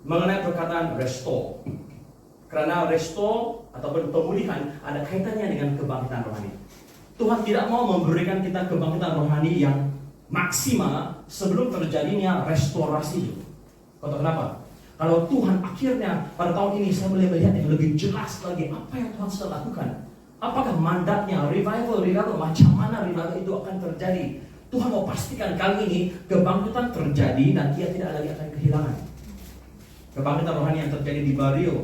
mengenai perkataan restore. Karena restore ataupun pemulihan ada kaitannya dengan kebangkitan rohani. Tuhan tidak mau memberikan kita kebangkitan rohani yang maksimal sebelum terjadinya restorasi. Kau tahu kenapa? Kalau Tuhan akhirnya pada tahun ini saya boleh melihat yang lebih jelas lagi apa yang Tuhan sedang lakukan. Apakah mandatnya, revival macam mana revival itu akan terjadi. Tuhan mau pastikan kali ini kebangkitan terjadi dan ia tidak lagi akan kehilangan. Kebangkitan rohani yang terjadi di Bario,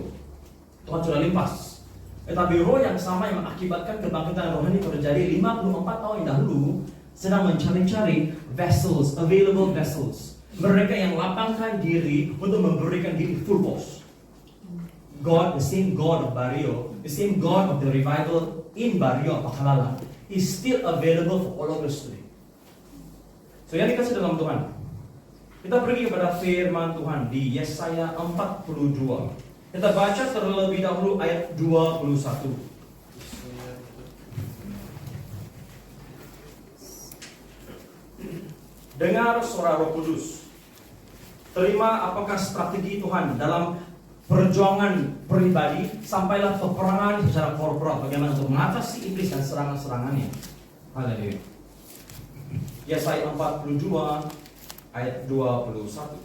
Tuhan sudah limpas. Tetapi roh yang sama yang mengakibatkan kebangkitan rohani terjadi 54 tahun yang dahulu sedang mencari-cari vessels, available vessels. Mereka yang lapangkan diri untuk memberikan diri full force. God, the same God of Bario, the same God of the revival in Bario Pakalala is still available for all of us today. So yang dikasih dalam Tuhan, kita pergi kepada firman Tuhan di Yesaya 42. Kita baca terlebih dahulu ayat 21. Dengar suara Roh Kudus. Terima apakah strategi Tuhan dalam perjuangan pribadi, sampailah peperangan secara korporat bagaimana untuk mengatasi iblis dan serangan-serangannya. Haleluya. Yesaya 42 ayat 21.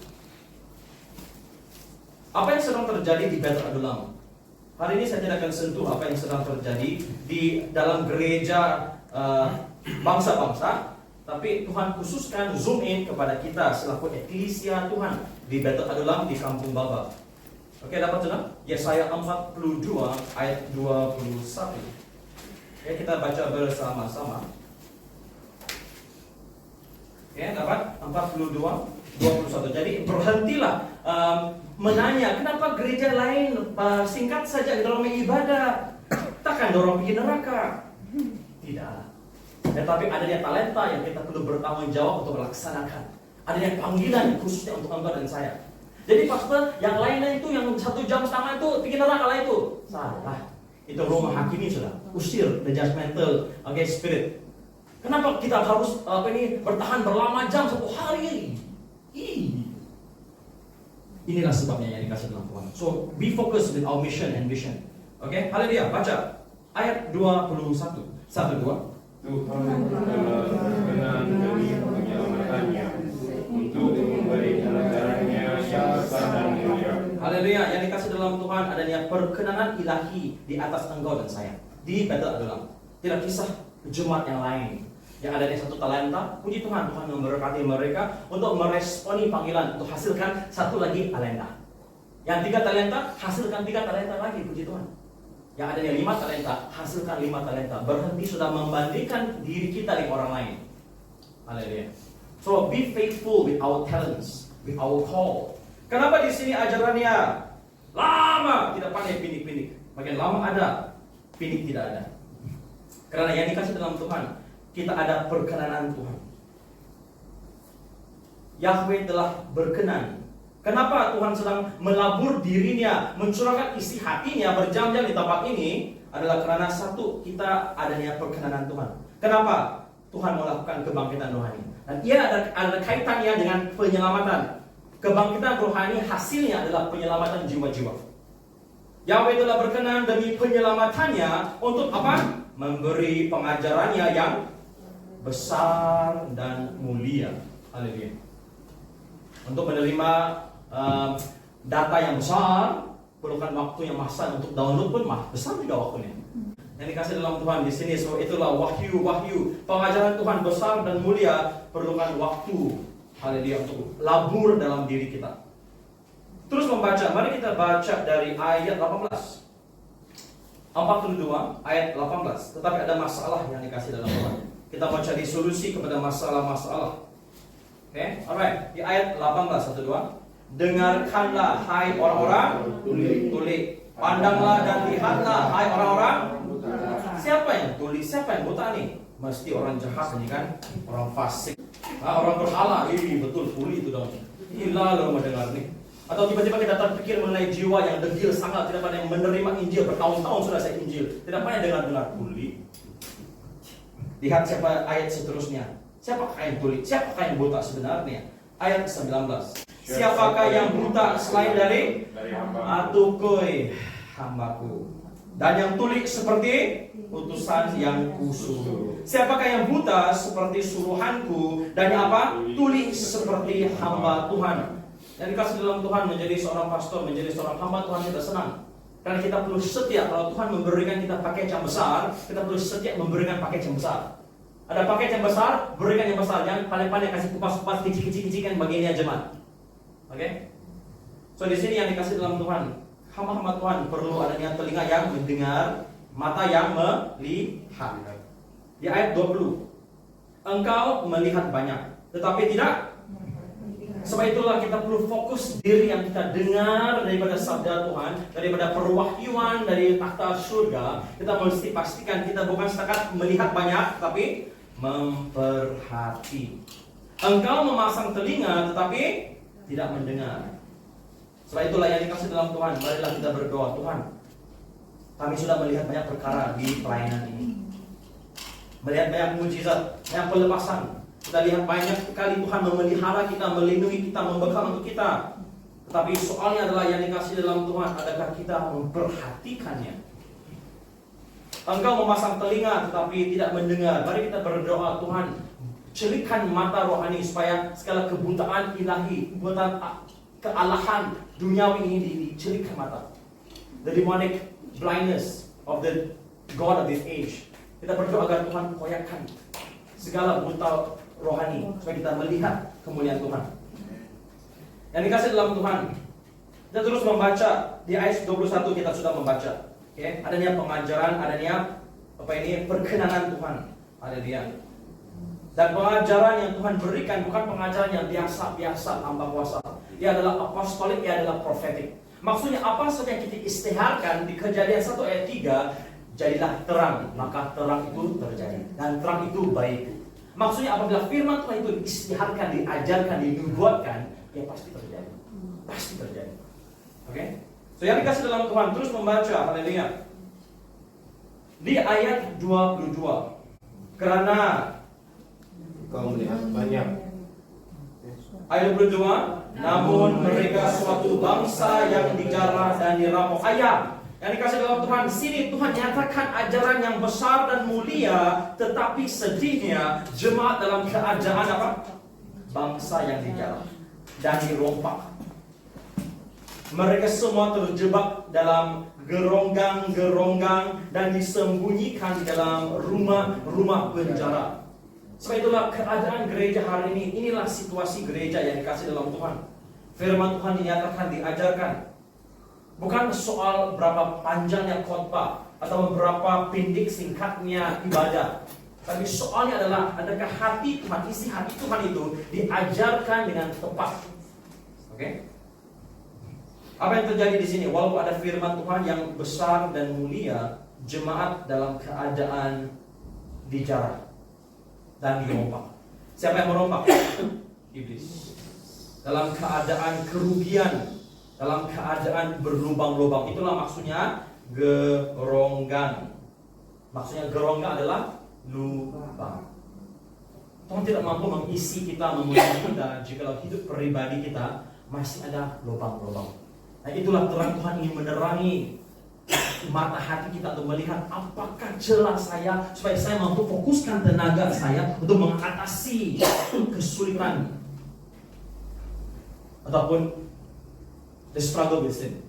Apa yang sedang terjadi di Bet Adulam? Hari ini saya tidak akan sentuh apa yang sedang terjadi di dalam gereja bangsa-bangsa. Tapi Tuhan khususkan zoom in kepada kita selaku eklesia Tuhan di Betel Adulam di Kampung Baba. Oke, dapat sudah? Yesaya 42 ayat 21. Oke, kita baca bersama-sama. Oke, dapat 42 21. Jadi berhentilah menanya kenapa gereja lain singkat saja di dalam ibadah. Takkan dorong pergi neraka. Tidak. Tetapi adanya talenta yang kita perlu bertanggung jawab untuk melaksanakan. Adanya panggilan khususnya untuk engkau dan saya. Jadi pastor, yang lainnya itu yang 1 jam setengah itu bikin neraka lah itu. Salah. Itu roh menghakimi sudah. Usir the judgmental spirit. Kenapa kita harus bertahan berlama jam 1 hari? Inilah sebabnya yang dikasih dalam Tuhan. So be focused with our mission and vision. Oke, haleluya. Baca ayat 21. 1, 2. Tuhan telah berkenan demi penyelamatannya untuk memberi negaranya syasa dan mulia. Haleluya, yang dikasih dalam Tuhan adanya perkenanan ilahi di atas engkau dan saya di Betel Adulam. Tidak kisah jemaat yang lain yang ada di 1 talenta. Puji Tuhan, Tuhan memberkati mereka untuk meresponi panggilan untuk hasilkan 1 lagi talenta. Yang 3 talenta hasilkan 3 talenta lagi. Puji Tuhan. Yang adanya 5 talenta, hasilkan 5 talenta. Berhenti sudah membandingkan diri kita dengan orang lain. Haleluya. So be faithful with our talents, with our call. Kenapa di sini ajarannya lama tidak pandai pinik-pinik? Makin lama ada, pinik tidak ada. Karena yang dikasih dalam Tuhan, kita ada perkenanan Tuhan. Yahweh telah berkenan. Kenapa Tuhan sedang melabur dirinya, mencurahkan isi hatinya berjam-jam di tempat ini? Adalah karena 1, kita adanya perkenanan Tuhan. Kenapa Tuhan melakukan kebangkitan rohani? Dan ia ada kaitannya dengan penyelamatan. Kebangkitan rohani hasilnya adalah penyelamatan jiwa-jiwa. Yahweh telah berkenan demi penyelamatannya untuk apa? Memberi pengajarannya yang besar dan mulia. Haleluya. Untuk menerima data yang besar, perlukan waktu yang masa untuk download pun besar juga waktunya. Yang dikasih dalam Tuhan di sini, so itulah wahyu pengajaran Tuhan besar dan mulia, perlukan waktu. Haleluya, untuk labur dalam diri kita. Terus membaca, mari kita baca dari ayat 18. 42 ayat 18. Tetapi ada masalah yang dikasih dalam Tuhan. Kita mau cari solusi kepada masalah-masalah. Oke, alright. Di ayat 18, 1, 2. Dengarkanlah hai orang-orang tuli. Pandanglah dan lihatlah hai orang-orang. Siapa yang tuli? Siapa yang buta nih? Mesti orang jahat ini kan? Orang fasik. Orang berhala. Betul, tuli itu dong. Gila lo mendengar nih. Atau tiba-tiba kita terpikir mengenai jiwa yang degil sangat, tidak pernah menerima Injil, bertahun-tahun sudah saya Injil, tidak pernah dengar tuli. Lihat siapa ayat seterusnya. Siapakah yang tuli? Siapakah yang buta sebenarnya? Ayat 19. Siapakah yang buta selain dari hamba? Atukoi hambaku, dan yang tuli seperti utusan yang kusuruh. Siapakah yang buta seperti suruhanku, dan yang apa? Tuli seperti hamba Tuhan. Yang dikasih dalam Tuhan menjadi seorang pastor, menjadi seorang hamba Tuhan, kita senang. Karena kita perlu setia. Kalau Tuhan memberikan kita paket yang besar, kita perlu setia memberikan paket yang besar. Ada paket yang besar, berikan yang besar. Jangan pandai-pandai kasih kupas-kupas kecil-kecil kan bagi ini jemaat. Oke? So di sini yang dikasih dalam Tuhan, hamba-hamba Tuhan perlu adanya telinga yang mendengar, mata yang melihat. Di ayat 20, engkau melihat banyak, tetapi tidak. Sebab itulah kita perlu fokus diri yang kita dengar daripada sabda Tuhan, daripada perwahyuan dari takhta surga. Kita mesti pastikan kita bukan setakat melihat banyak, tapi memperhati. Engkau memasang telinga tetapi tidak mendengar. Sebab itulah yang dikasih dalam Tuhan. Marilah kita berdoa, Tuhan, kami sudah melihat banyak perkara di pelayanan ini. Melihat banyak mujizat, banyak pelepasan. Kita lihat banyak sekali Tuhan memelihara kita, melindungi kita, membekal untuk kita. Tetapi soalnya adalah yang dikasih dalam Tuhan, adakah kita memperhatikannya? Engkau memasang telinga tetapi tidak mendengar. Mari kita berdoa, Tuhan, celikkan mata rohani supaya segala kebutaan ilahi, kebutaan kealahan duniawi ini dicelikkan mata. The demonic blindness of the God of this age. Kita berdoa agar Tuhan koyakkan segala buta rohani supaya kita melihat kemuliaan Tuhan. Yang dikasih dalam Tuhan, kita terus membaca di ayat 21 kita sudah membaca. Okay? Adanya pengajaran, adanya perkenanan Tuhan. Ada dia. Dan pengajaran yang Tuhan berikan bukan pengajaran yang biasa-biasa hamba kuasa. Ia adalah apostolik, ia adalah profetik. Maksudnya apa saja yang kita istiharkan di Kejadian 1 ayat 3, jadilah terang, maka terang itu terjadi. Dan terang itu baik. Maksudnya apabila firman Tuhan itu diistiharkan, diajarkan, dinubuatkan, ya pasti terjadi. Pasti terjadi. Oke? So yang dikasih dalam Tuhan, terus membaca, haleluya. Di ayat 22. Karena Kau melihat banyak. ayat 22, namun mereka suatu bangsa yang dijarah dan dirampok. Ayat yang dikasih dalam Tuhan, sini Tuhan nyatakan ajaran yang besar dan mulia, tetapi sedihnya jemaat dalam keadaan apa? Bangsa yang dijarah dan dirompak. Mereka semua terjebak dalam geronggang-geronggang dan disembunyikan di dalam rumah-rumah penjara. Sebab itulah keadaan gereja hari ini. Inilah situasi gereja yang dikasih dalam Tuhan. Firman Tuhan dinyatakan, diajarkan. Bukan soal berapa panjangnya khotbah atau berapa pendek singkatnya ibadah. Tapi soalnya adalah adakah hati Tuhan, isi hati Tuhan itu diajarkan dengan tepat. Oke? Apa yang terjadi di sini? Walaupun ada firman Tuhan yang besar dan mulia, jemaat dalam keadaan dijarah dan dirompak. Siapa yang merompak? Iblis. Dalam keadaan kerugian, dalam keadaan berlubang-lubang. Itulah maksudnya geronggang. Maksudnya geronggang adalah lubang. Tuhan tidak mampu mengisi kita, memenuhi kita jika hidup pribadi kita masih ada lubang-lubang. Nah itulah terang Tuhan ingin menerangi mata hati kita untuk melihat apakah celah saya, supaya saya mampu fokuskan tenaga saya untuk mengatasi kesulitan ataupun the struggle with sin.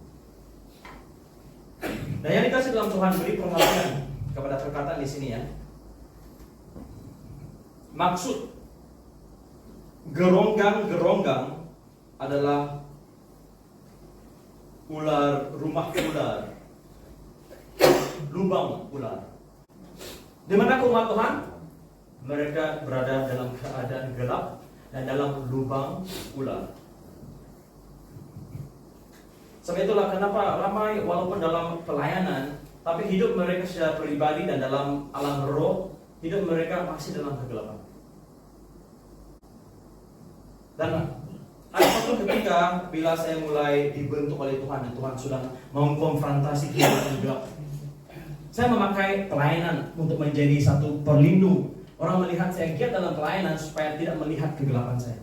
Dan yang dikasih dalam Tuhan, beri perhatian kepada perkataan di sini ya. Maksud geronggang-geronggang adalah ular, rumah ular, lubang ular. Di mana umat Tuhan? Mereka berada dalam keadaan gelap dan dalam lubang ular. Sebab itulah kenapa ramai walaupun dalam pelayanan, tapi hidup mereka secara pribadi dan dalam alam roh, hidup mereka masih dalam kegelapan. Dan ada satu ketika bila saya mulai dibentuk oleh Tuhan dan Tuhan sudah mengkonfrontasi kehidupan gelap, saya memakai pelayanan untuk menjadi satu perlindung. Orang melihat saya giat dalam pelayanan supaya tidak melihat kegelapan saya.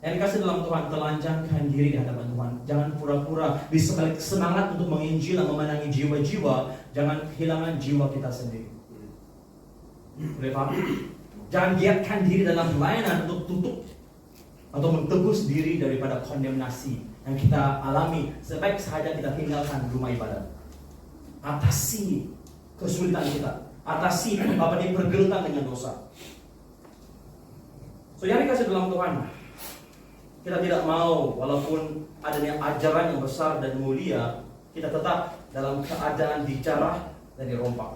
Yang dikasih dalam Tuhan, telanjangkan diri di hadapan Tuhan. Jangan pura-pura di sebalik semangat untuk menginjil dan memenangi jiwa-jiwa. Jangan kehilangan jiwa kita sendiri. Boleh paham? Jangan giatkan diri dalam pelayanan untuk tutup atau mentebus diri daripada kondemnasi yang kita alami. Sebaik sahaja kita tinggalkan rumah ibadah. Atasi kesulitan kita. Atasi pergelutan dengan dosa. So yang dikasih dalam Tuhan, kita tidak mau walaupun adanya ajaran yang besar dan mulia, kita tetap dalam keadaan dijarah dan dirompak.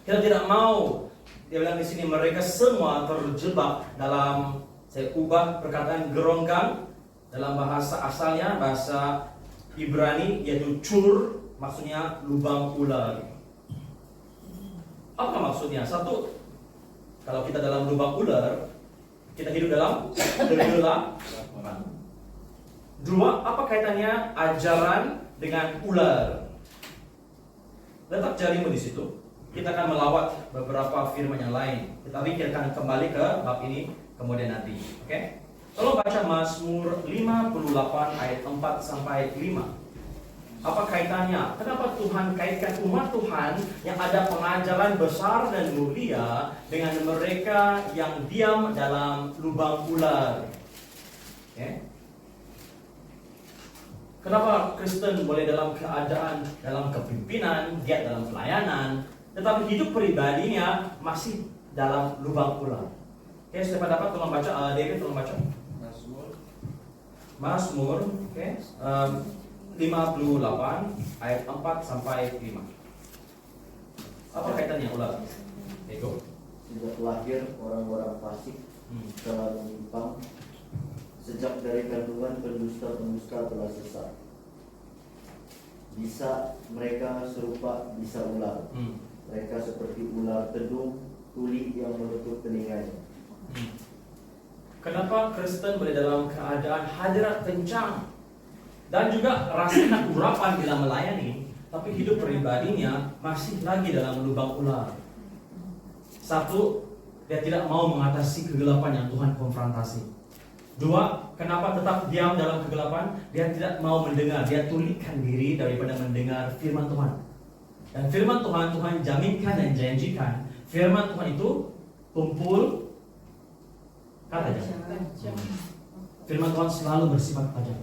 Kita tidak mau, dia bilang di sini, mereka semua terjebak dalam, saya ubah perkataan geronggang dalam bahasa asalnya, bahasa Ibrani, yaitu cur, maksudnya lubang ular. Apa maksudnya? Satu, kalau kita dalam lubang ular, kita hidup dalam kegelapan. Dua, apa kaitannya ajaran dengan ular? Letak jarimu di situ. Kita akan melawat beberapa firman yang lain. Tetapi kita akan kembali ke bab ini kemudian nanti. Oke? Tolong baca Mazmur 58 ayat 4 sampai 5. Apa kaitannya? Kenapa Tuhan kaitkan umat Tuhan yang ada pengajaran besar dan mulia dengan mereka yang diam dalam lubang ular? Okay. Kenapa Kristen boleh dalam keadaan, dalam kepimpinan, giat dalam pelayanan, tetapi hidup pribadinya masih dalam lubang ular? Oke, siapa dapat tolong baca, David tolong baca. Mazmur, oke. 58 ayat 4 sampai 5. Apa kaitannya ular? Ego. Sejak lahir orang-orang fasik telah menyimpang. Sejak dari kandungan pendusta-pendusta telah sesat. Bisa mereka serupa bisa ular. Mereka seperti ular tedung, tuli yang menutup telinganya. Kenapa Kristen berada dalam keadaan hadirat kencang dan juga rasa urapan bila melayani, tapi hidup pribadinya masih lagi dalam lubang ular? Satu, dia tidak mau mengatasi kegelapan yang Tuhan konfrontasi. Dua, kenapa tetap diam dalam kegelapan? Dia tidak mau mendengar, dia tulikan diri daripada mendengar firman Tuhan. Dan firman Tuhan, Tuhan jaminkan dan janjikan, firman Tuhan itu tumpul tajam. Firman Tuhan selalu bersifat tajam.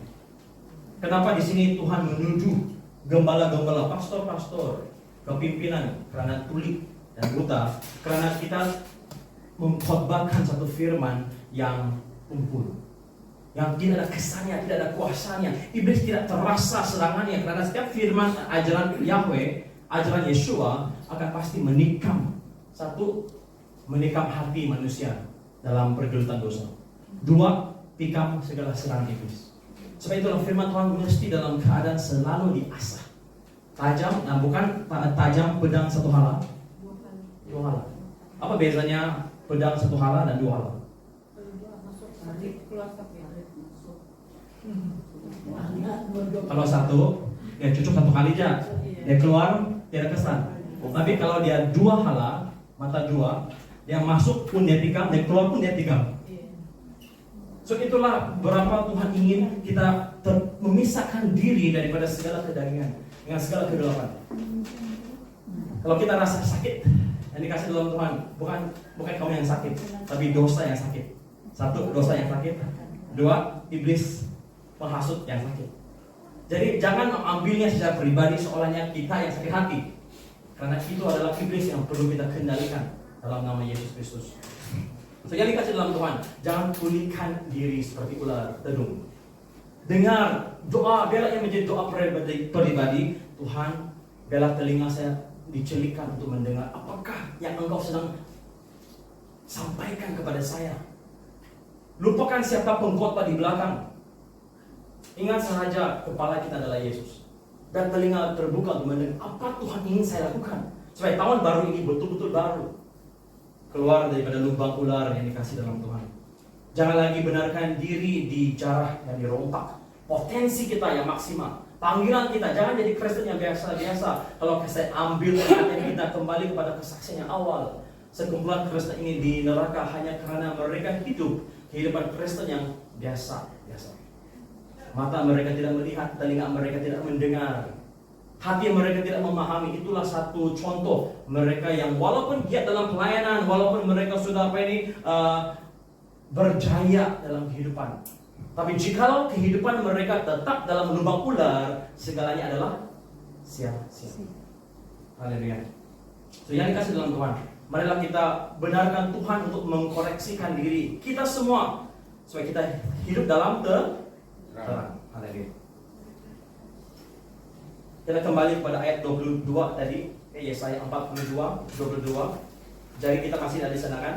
Kenapa di sini Tuhan menuduh gembala-gembala, pastor-pastor, kepimpinan karena tuli dan buta? Karena kita mengkhotbahkan satu firman yang tumpul, yang tidak ada kesannya, tidak ada kuasanya. Iblis tidak terasa serangannya karena setiap firman ajaran Yahweh, ajaran Yeshua akan pasti menikam. Satu, menikam hati manusia dalam pergelutan dosa. Dua, tikam segala serangan iblis. Sebab itulah firman Tuhan mesti dalam keadaan selalu diasah. Tajam, nah bukan tajam pedang satu hala, dua hala. Apa bedanya pedang satu hala dan dua hala? Kalau satu, ya cukup satu kali aja, dia keluar tidak kesan. Tapi kalau dia dua hala, mata dua, dia masuk pun dia tikam, dia keluar pun dia tikam. So itulah berapa Tuhan ingin kita memisahkan diri daripada segala kedagingan dengan segala kegelapan. Kalau kita rasa sakit, yang dikasih dalam Tuhan bukan kamu yang sakit, tapi dosa yang sakit. Satu, dosa yang sakit. Dua, iblis penghasut yang sakit. Jadi jangan mengambilnya secara pribadi seolahnya kita yang sakit hati, karena itu adalah iblis yang perlu kita kendalikan dalam nama Yesus Kristus. So, yang dikasih dalam Tuhan, jangan pulihkan diri seperti ular tedung. Dengar doa, biarlah yang menjadi doa pribadi. Tuhan, biarlah telinga saya dicelikan untuk mendengar apakah yang Engkau sedang sampaikan kepada saya. Lupakan siapa pengkhotbah di belakang. Ingat sahaja kepala kita adalah Yesus, dan telinga terbuka untuk mendengar apa Tuhan ingin saya lakukan supaya tahun baru ini betul-betul baru, keluar daripada lubang ular yang dikasih dalam Tuhan. Jangan lagi benarkan diri dijarah dan dirompak. Potensi kita yang maksimal, panggilan kita, jangan jadi Kristen yang biasa-biasa. Kalau saya ambil perhatian kita kembali kepada kesaksian yang awal, sekumpulan Kristen ini di neraka hanya karena mereka hidup kehidupan Kristen yang biasa. Mata mereka tidak melihat, telinga mereka tidak mendengar, hati mereka tidak memahami. Itulah satu contoh mereka yang walaupun giat dalam pelayanan, walaupun mereka sudah berjaya dalam kehidupan, tapi jikalau kehidupan mereka tetap dalam lubang ular, segalanya adalah sia-sia. Haleluya. So, yang dikasih dalam Tuhan, marilah kita benarkan Tuhan untuk mengkoreksikan diri kita semua supaya kita hidup dalam terang. Haleluya. Kita kembali kepada ayat 22 tadi, Yesaya 42. Jadi kita masih ada di sana kan?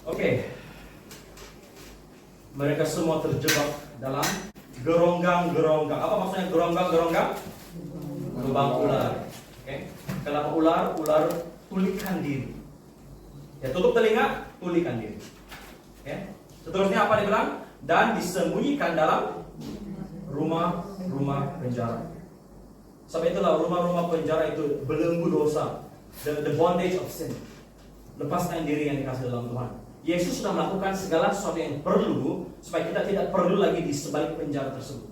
Oke. Mereka semua terjebak dalam geronggang. Apa maksudnya geronggang? Lubang ular. Kenapa ular tulikan diri. Ya, tutup telinga, tulikan diri. Seterusnya apa dibilang? Dan disembunyikan dalam rumah penjara. Sebab itulah rumah penjara itu belenggu dosa, the bondage of sin. Lepaskan diri yang dikasih dalam Tuhan. Yesus sudah melakukan segala sesuatu yang perlu supaya kita tidak perlu lagi di sebalik penjara tersebut.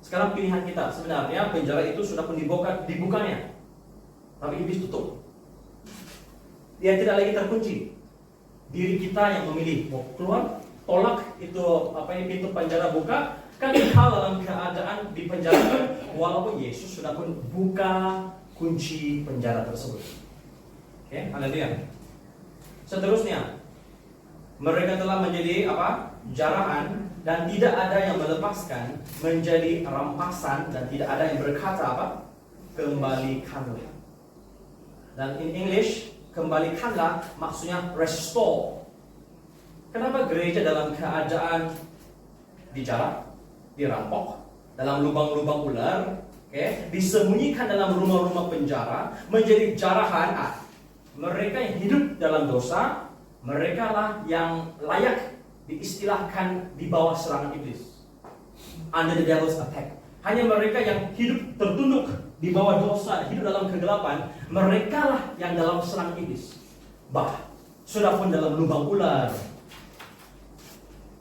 Sekarang pilihan kita, sebenarnya penjara itu sudah pun dibukanya, tapi iblis tutup. Dia tidak lagi terkunci. Diri kita yang memilih mau keluar, tolak itu pintu penjara buka, kan hal dalam keadaan di penjara walaupun Yesus sudah pun buka kunci penjara tersebut. Haleluya. Seterusnya, mereka telah menjadi jarahan dan tidak ada yang melepaskan, menjadi rampasan dan tidak ada yang berkata kembalikanlah. Dan in English, kembalikanlah maksudnya restore. Kenapa gereja dalam keadaan dijarah, dirampok, dalam lubang-lubang ular, disembunyikan dalam rumah-rumah penjara, menjadi jarahan? Mereka yang hidup dalam dosa, mereka lah yang layak diistilahkan di bawah serangan iblis, under the devil's attack. Hanya mereka yang hidup tertunduk di bawah dosa, hidup dalam kegelapan, mereka lah yang dalam serangan iblis. Sudah pun dalam lubang ular,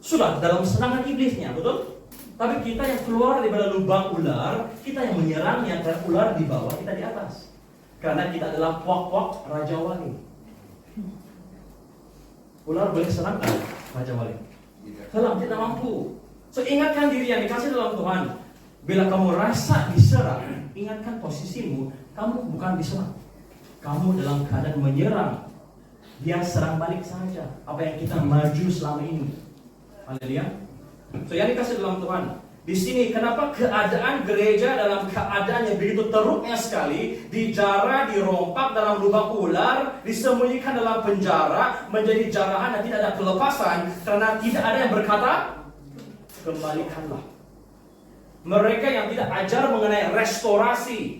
sudah dalam serangan iblisnya, betul? Tapi kita yang keluar daripada lubang ular, kita yang menyerangnya, dan ular di bawah, kita di atas. Karena kita adalah puak-puak Raja Wali. Ular boleh serang Raja Wali? Tidak mampu. So, ingatkan diri yang dikasih dalam Tuhan. Bila kamu rasa diserang, ingatkan posisimu. Kamu bukan diserang, kamu dalam keadaan menyerang. Dia serang balik saja apa yang kita maju selama ini. Haleluya. So, yang dikasih dalam Tuhan, di sini kenapa keadaan gereja dalam keadaan yang begitu teruknya sekali, dijarah, dirompak dalam lubang ular, disembunyikan dalam penjara, menjadi jarahan dan tidak ada kelepasan, karena tidak ada yang berkata kembalikanlah. Mereka yang tidak ajar mengenai restorasi,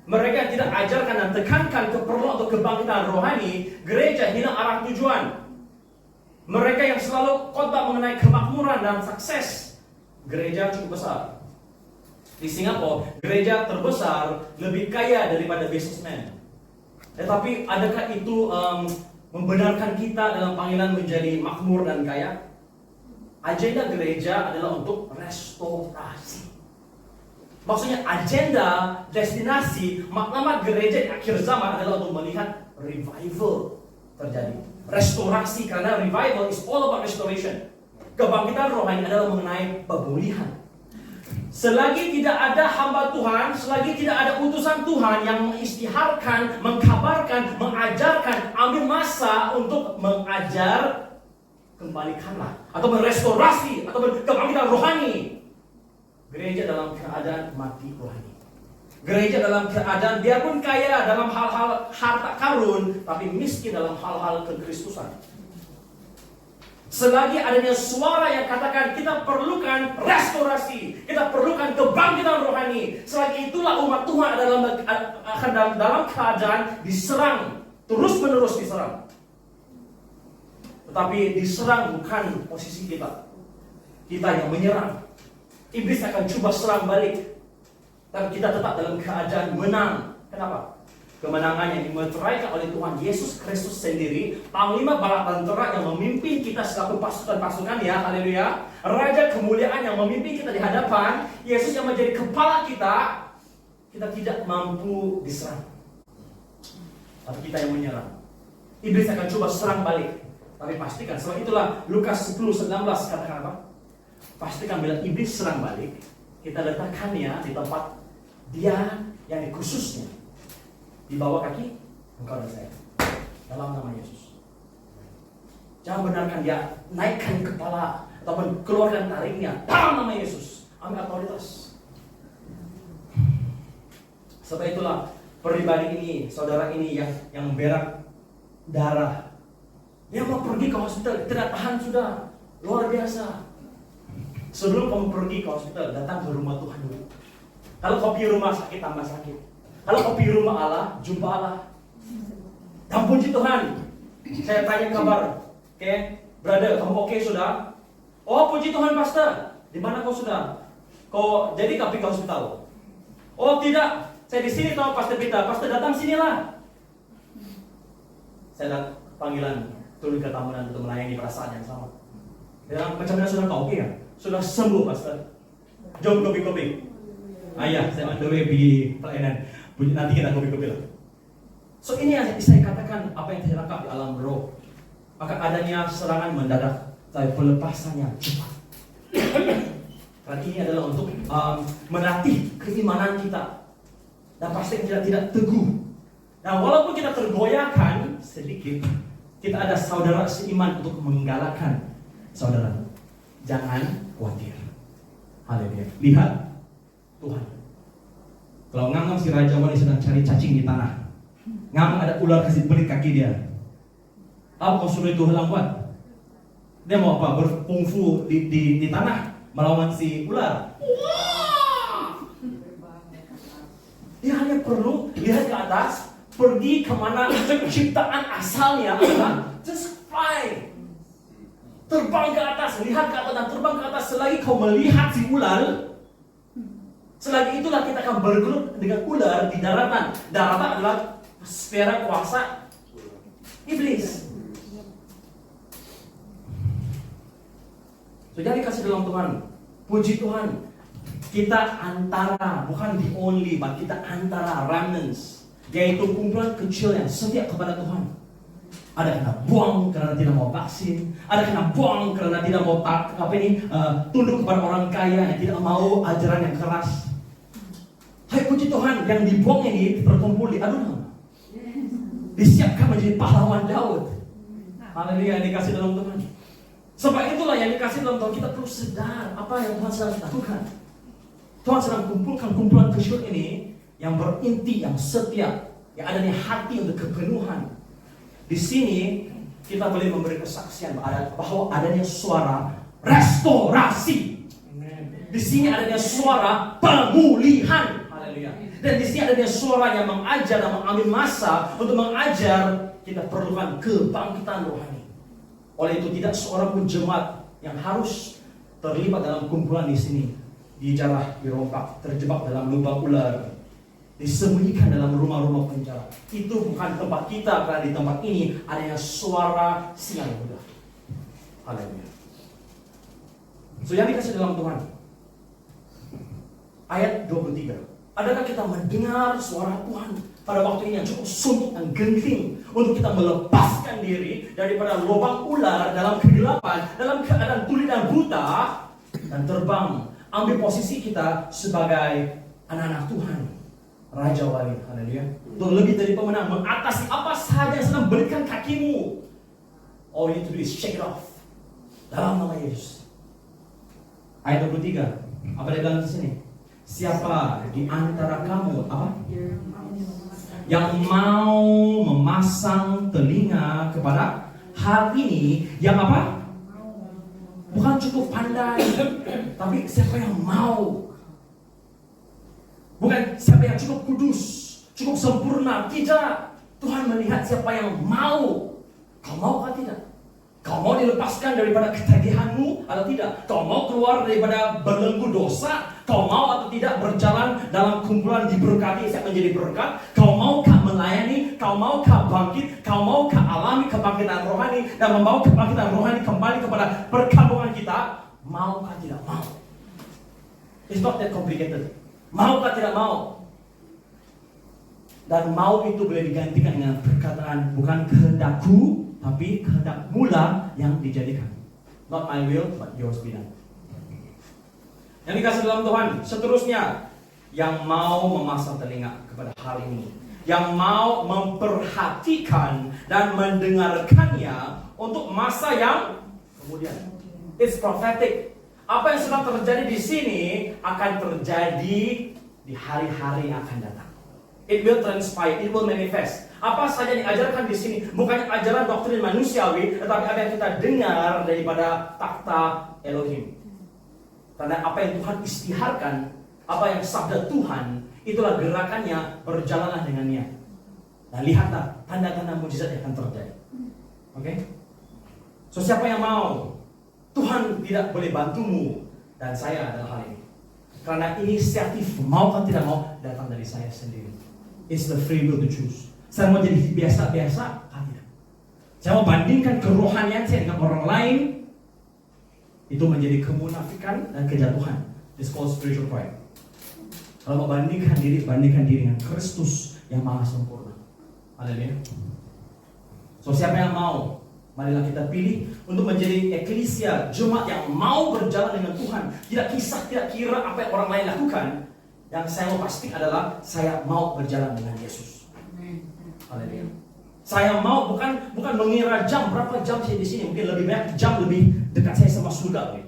mereka yang tidak ajarkan dan tekankan keperluan untuk kebangkitan rohani, gereja hilang arah tujuan. Mereka yang selalu khotbah mengenai kemakmuran dan sukses, gereja cukup besar. Di Singapura, gereja terbesar lebih kaya daripada businessman. Tetapi adakah itu membenarkan kita dalam panggilan menjadi makmur dan kaya? Agenda gereja adalah untuk restorasi. Maksudnya agenda, destinasi, makna gereja di akhir zaman adalah untuk melihat revival terjadi. Restorasi, karena revival is all about restoration. Kebangkitan rohani adalah mengenai pemulihan. Selagi tidak ada hamba Tuhan, selagi tidak ada utusan Tuhan yang mengisytiharkan, mengkabarkan, mengajarkan, ambil masa untuk mengajar, kembalikanlah, atau merestorasi, atau kebangkitan rohani, gereja dalam keadaan mati rohani. Gereja dalam keadaan biarpun kaya dalam hal-hal harta karun, tapi miskin dalam hal-hal kekristusan. Selagi adanya suara yang katakan kita perlukan restorasi, kita perlukan kebangkitan rohani, selagi itulah umat Tuhan adalah dalam keadaan diserang, terus-menerus diserang. Tetapi diserang bukan posisi kita yang menyerang. Iblis akan coba serang balik, tapi kita tetap dalam keadaan menang. Kenapa? Kemenangan yang dimeteraikan oleh Tuhan Yesus Kristus sendiri, Panglima bala tentara yang memimpin kita selaku pasukan-pasukan ya, haleluya. Raja kemuliaan yang memimpin kita di hadapan, Yesus yang menjadi kepala kita, kita tidak mampu diserang. Tapi kita yang menyerang. Iblis akan coba serang balik. Tapi pastikan, sebab itulah Lukas 10:19 katakan apa? Pastikan bila iblis serang balik, kita letakkannya di tempat dia yang di khususnya, di bawah kaki engkau dan saya, dalam nama Yesus. Jangan benarkan dia naikkan kepala ataupun keluarkan taringnya dalam nama Yesus. Ambil otoritas. Sebab itulah pribadi ini, saudara ini yang berak darah, dia mau pergi ke hospital, tidak tahan sudah, luar biasa. Sebelum kamu pergi ke hospital, datang ke rumah Tuhan dulu. Kalau kau pergi rumah sakit, tambah sakit. Kalau kau pergi rumah Allah, jumpa Allah. Dan puji Tuhan, saya tanya kabar, oke, brother, kamu oke sudah? Oh puji Tuhan pastor, di mana kau sudah? Kau jadi kau pergi ke hospital? Oh tidak, saya di sini tahu pastor Peter, pastor datang sinilah. Saya datang panggilan turun ke tamunan untuk melayani perasaan yang sama. Dan macam mana sudah kau oke ya? Sudah sembuh pastor. Jom kopi-kopi. Ayah, saya on the way pergi pelayanan. Nanti kita kopi-kopi lah. So ini yang saya katakan, apa yang saya tangkap di alam roh. Maka adanya serangan mendadak, tapi pelepasan yang cepat. Karena ini adalah untuk melatih keimanan kita. Dan pasti kita tidak teguh. Nah walaupun kita tergoyahkan sedikit, kita ada saudara seiman untuk menggalakkan saudara. Jangan khawatir. Haleluya. Lihat Tuhan. Kalau nganggap si Raja Wali sedang cari cacing di tanah, nganggap ada ular kasih belit kaki dia, apa kau suruh itu hilang buat? Dia mau apa? Berkungfu di tanah melawan si ular. Dia hanya perlu lihat ke atas, pergi kemana ciptaan asalnya adalah just fly. Terbang ke atas, lihat ke atas dan terbang ke atas. Selagi kau melihat si ular, selagi itulah kita akan bergelut dengan ular di daratan. Daratan adalah sfera kuasa iblis. So, jadi kasih dalam Tuhan, puji Tuhan, kita antara, bukan the only, but kita antara remnants, yaitu kumpulan kecil yang setia kepada Tuhan. Ada kena buang karena tidak mau vaksin, ada kena buang karena tidak mau tunduk kepada orang kaya yang tidak mau ajaran yang keras. Hai puji Tuhan, yang dibuang ini berkumpul di Adonai, disiapkan menjadi pahlawan Daud. Haleluya, dikasih dalam Tuhan. Sebab itulah yang dikasih dalam Tuhan, kita perlu sadar apa yang Tuhan sedang lakukan. Tuhan sedang kumpulkan kumpulan kecil ini yang berinti, yang setia, yang adanya hati untuk kepenuhan. Di sini kita boleh memberi kesaksian bahwa adanya suara restorasi. Di sini adanya suara pemulihan. Haleluya. Dan di sini adanya suara yang mengajar dan mengambil masa untuk mengajar kita perlukan kebangkitan rohani. Oleh itu tidak seorang pun jemaat yang harus terlibat dalam kumpulan di sini dijarah, dirompak, terjebak dalam lubang ular, disembunyikan dalam rumah-rumah penjara. Itu bukan tempat kita, karena di tempat ini adanya suara singa Yehuda. Haleluya. So yang dikasih dalam Tuhan, ayat 23. Adakah kita mendengar suara Tuhan pada waktu ini yang cukup suntuk dan genting untuk kita melepaskan diri daripada lubang ular dalam kegelapan, dalam keadaan tuli dan buta, dan terbang, ambil posisi kita sebagai anak-anak Tuhan, Raja Wali, haleluya. Untuk lebih dari pemenang, mengatasi apa saja yang sedang berikan kakimu. All you need to do is shake it off. Dalam nama Yesus. Ayat 23. Apa dia bilang di sini? Siapa di antara kamu yang mau memasang telinga kepada hal ini, yang apa? Bukan cukup pandai, tapi siapa yang mau. Bukan siapa yang cukup kudus, cukup sempurna. Tidak. Tuhan melihat siapa yang mau. Kau mau atau tidak? Kau mau dilepaskan daripada ketagihanmu atau tidak? Kau mau keluar daripada belenggu dosa? Kau mau atau tidak berjalan dalam kumpulan diberkati yang menjadi berkat? Kau maukah melayani? Kau maukah bangkit? Kau maukah alami kebangkitan rohani dan membawa kebangkitan rohani kembali kepada perkampungan kita? Maukah tidak mau? It's not that complicated. Maukah tidak mau? Dan mau itu boleh digantikan dengan perkataan bukan kehendakku, tapi kehendak mula yang dijadikan. Not my will, but yours be done. Yang dikasih dalam Tuhan, seterusnya yang mau memasang telinga kepada hal ini, yang mau memperhatikan dan mendengarkannya untuk masa yang kemudian. It's prophetic. Apa yang sedang terjadi di sini akan terjadi di hari-hari yang akan datang. It will transpire, it will manifest. Apa saja yang diajarkan di sini bukannya ajaran doktrin manusiawi, tetapi apa yang kita dengar daripada takhta Elohim. Karena apa yang Tuhan istiharkan, apa yang sabda Tuhan, itulah gerakannya, berjalanlah dengannya. Nah, lihatlah tanda-tanda mujizat yang akan terjadi. Oke? So siapa yang mau? Tuhan tidak boleh bantumu dan saya dalam hal ini. Karena inisiatif mau atau tidak mau datang dari saya sendiri. It's the free will to choose. Saya mau jadi biasa-biasa, tidak. Saya mau bandingkan kerohanian saya dengan orang lain. Itu menjadi kemunafikan dan kejatuhan. It's called spiritual pride. Kalau mau bandingkan diri dengan Kristus yang maha sempurna. Haleluya. So siapa yang mau? Marilah kita pilih untuk menjadi eklesia, jemaat yang mau berjalan dengan Tuhan. Tidak kira apa yang orang lain lakukan. Yang saya mau pasti adalah saya mau berjalan dengan Yesus. Haleluya. Saya mau bukan mengira jam berapa jam saya di sini, mungkin lebih banyak jam lebih dekat saya sama surga.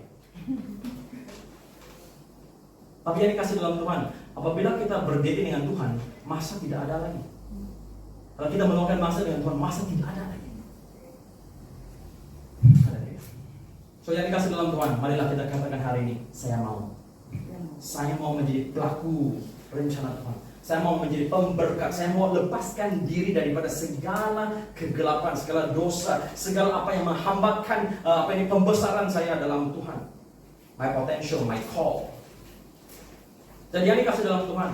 Tapi yang dikasih dalam Tuhan, apabila kita berdating dengan Tuhan, masa tidak ada lagi. Kalau kita melakukan masa dengan Tuhan, masa tidak ada lagi. So yang dikasih dalam Tuhan, marilah kita katakan hari ini, saya mau. Saya mau menjadi pelaku rencana Tuhan. Saya mau menjadi pemberkat. Saya mau lepaskan diri daripada segala kegelapan, segala dosa, segala apa yang menghambatkan pembesaran saya dalam Tuhan. My potential, my call. Jadi yang dikasih dalam Tuhan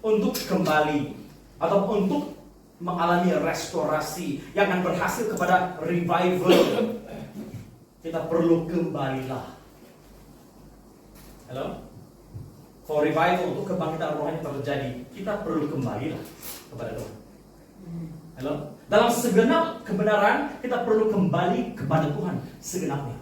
untuk kembali atau untuk mengalami restorasi yang akan berhasil kepada revival. Kita perlu kembalilah. Halo? For revival, untuk kebangkitan rohani terjadi, kita perlu kembalilah kepada Tuhan. Halo? Dalam segenap kebenaran, kita perlu kembali kepada Tuhan segenapnya.